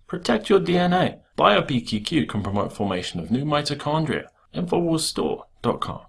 Protect your DNA. BioPQQ can promote formation of new mitochondria. Infowarsstore.com.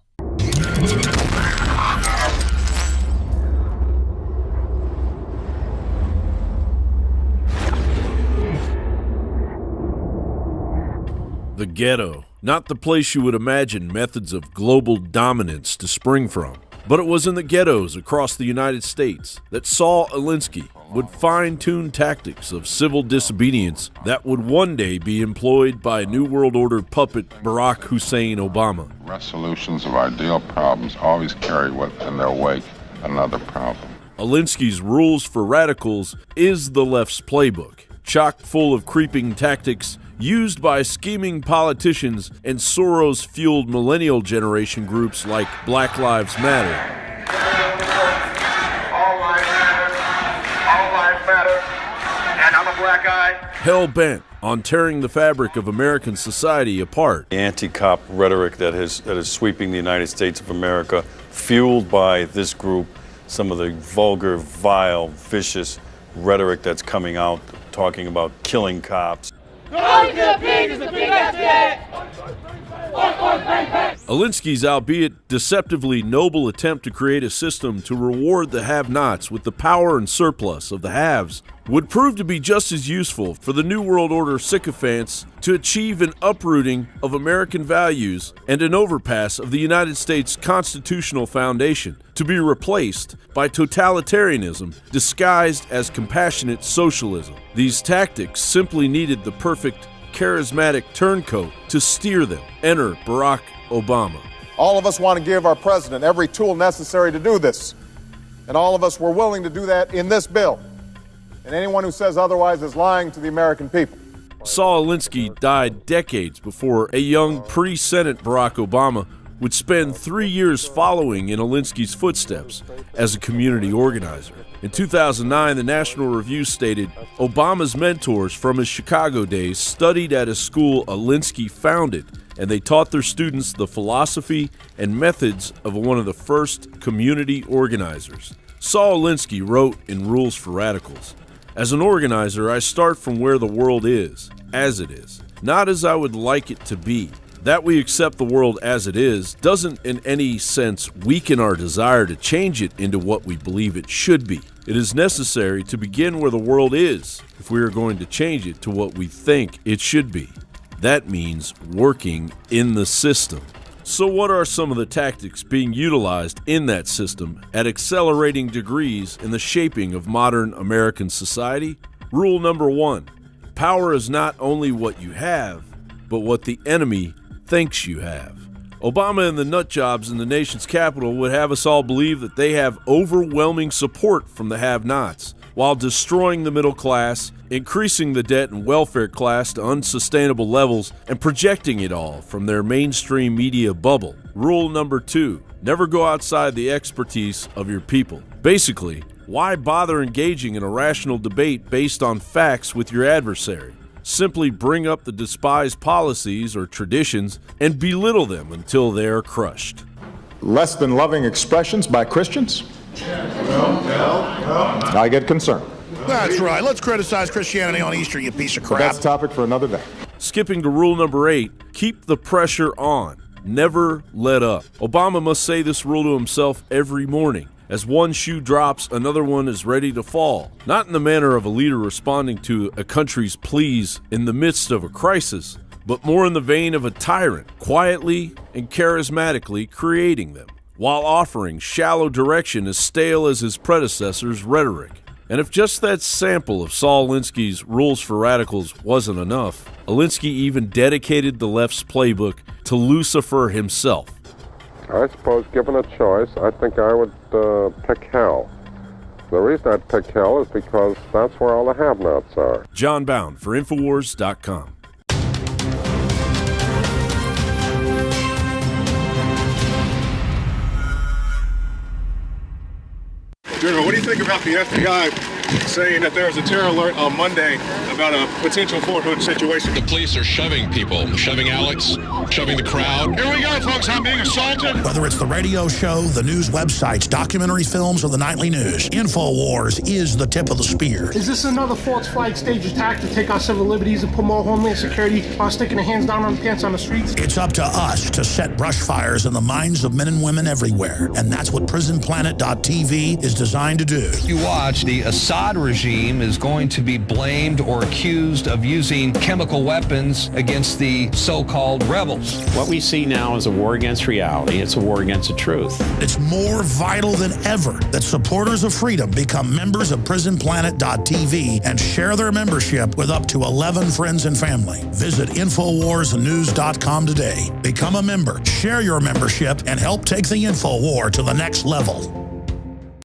The ghetto, not the place you would imagine methods of global dominance to spring from. But it was in the ghettos across the United States that Saul Alinsky would fine-tune tactics of civil disobedience that would one day be employed by New World Order puppet Barack Husein Obama. Resolutions of ideal problems always carry in their wake another problem. Alinsky's Rules for Radicals is the left's playbook, chock full of creeping tactics used by scheming politicians and Soros-fueled millennial generation groups like Black Lives Matter. All lives matter, and I'm a black guy. Hell-bent on tearing the fabric of American society apart. The anti-cop rhetoric that is sweeping the United States of America, fueled by this group, some of the vulgar, vile, vicious rhetoric that's coming out, talking about killing cops. Alinsky's albeit deceptively noble attempt to create a system to reward the have-nots with the power and surplus of the haves would prove to be just as useful for the New World Order sycophants to achieve an uprooting of American values and an overpass of the United States constitutional foundation to be replaced by totalitarianism disguised as compassionate socialism. These tactics simply needed the perfect charismatic turncoat to steer them. Enter Barack Obama. All of us want to give our president every tool necessary to do this. And all of us were willing to do that in this bill. And anyone who says otherwise is lying to the American people. Saul Alinsky died decades before a young pre-Senate Barack Obama would spend 3 years following in Alinsky's footsteps as a community organizer. In 2009, the National Review stated, Obama's mentors from his Chicago days studied at a school Alinsky founded, and they taught their students the philosophy and methods of one of the first community organizers. Saul Alinsky wrote in Rules for Radicals, "As an organizer, I start from where the world is, as it is, not as I would like it to be. That we accept the world as it is doesn't in any sense weaken our desire to change it into what we believe it should be. It is necessary to begin where the world is if we are going to change it to what we think it should be. That means working in the system." So what are some of the tactics being utilized in that system at accelerating degrees in the shaping of modern American society? Rule number 1, power is not only what you have, but what the enemy thinks you have. Obama and the nutjobs in the nation's capital would have us all believe that they have overwhelming support from the have-nots, while destroying the middle class, increasing the debt and welfare class to unsustainable levels, and projecting it all from their mainstream media bubble. Rule number 2, never go outside the expertise of your people. Basically, why bother engaging in a rational debate based on facts with your adversary? Simply bring up the despised policies or traditions and belittle them until they are crushed. Less than loving expressions by Christians? I get concerned. That's right. Let's criticize Christianity on Easter, you piece of But crap. that's a topic for another day. Skipping to rule number 8, keep the pressure on. Never let up. Obama must say this rule to himself every morning. As one shoe drops, another one is ready to fall. Not in the manner of a leader responding to a country's pleas in the midst of a crisis, but more in the vein of a tyrant, quietly and charismatically creating them, while offering shallow direction as stale as his predecessor's rhetoric. And if just that sample of Saul Alinsky's Rules for Radicals wasn't enough, Alinsky even dedicated the left's playbook to Lucifer himself. I suppose, given a choice, I think I would pick hell. The reason I'd pick hell is because that's where all the have-nots are. John Bound for Infowars.com. General, what do you think about the FBI saying that there's a terror alert on Monday about a potential Fort Hood situation. The police are shoving people, shoving Alex, shoving the crowd. Here we go, folks. I'm being assaulted. Whether it's the radio show, the news websites, documentary films, or the nightly news, Infowars is the tip of the spear. Is this another false flag stage attack to take our civil liberties and put more homeland security while sticking their hands down on the pants on the streets? It's up to us to set brush fires in the minds of men and women everywhere, and that's what PrisonPlanet.tv is designed to do. You watch, the Assad regime is going to be blamed or accused of using chemical weapons against the so-called rebels. What we see now is a war against reality. It's a war against the truth. It's more vital than ever that supporters of freedom become members of PrisonPlanet.tv and share their membership with up to 11 friends and family. Visit InfoWarsNews.com today. Become a member, share your membership, and help take the InfoWar to the next level.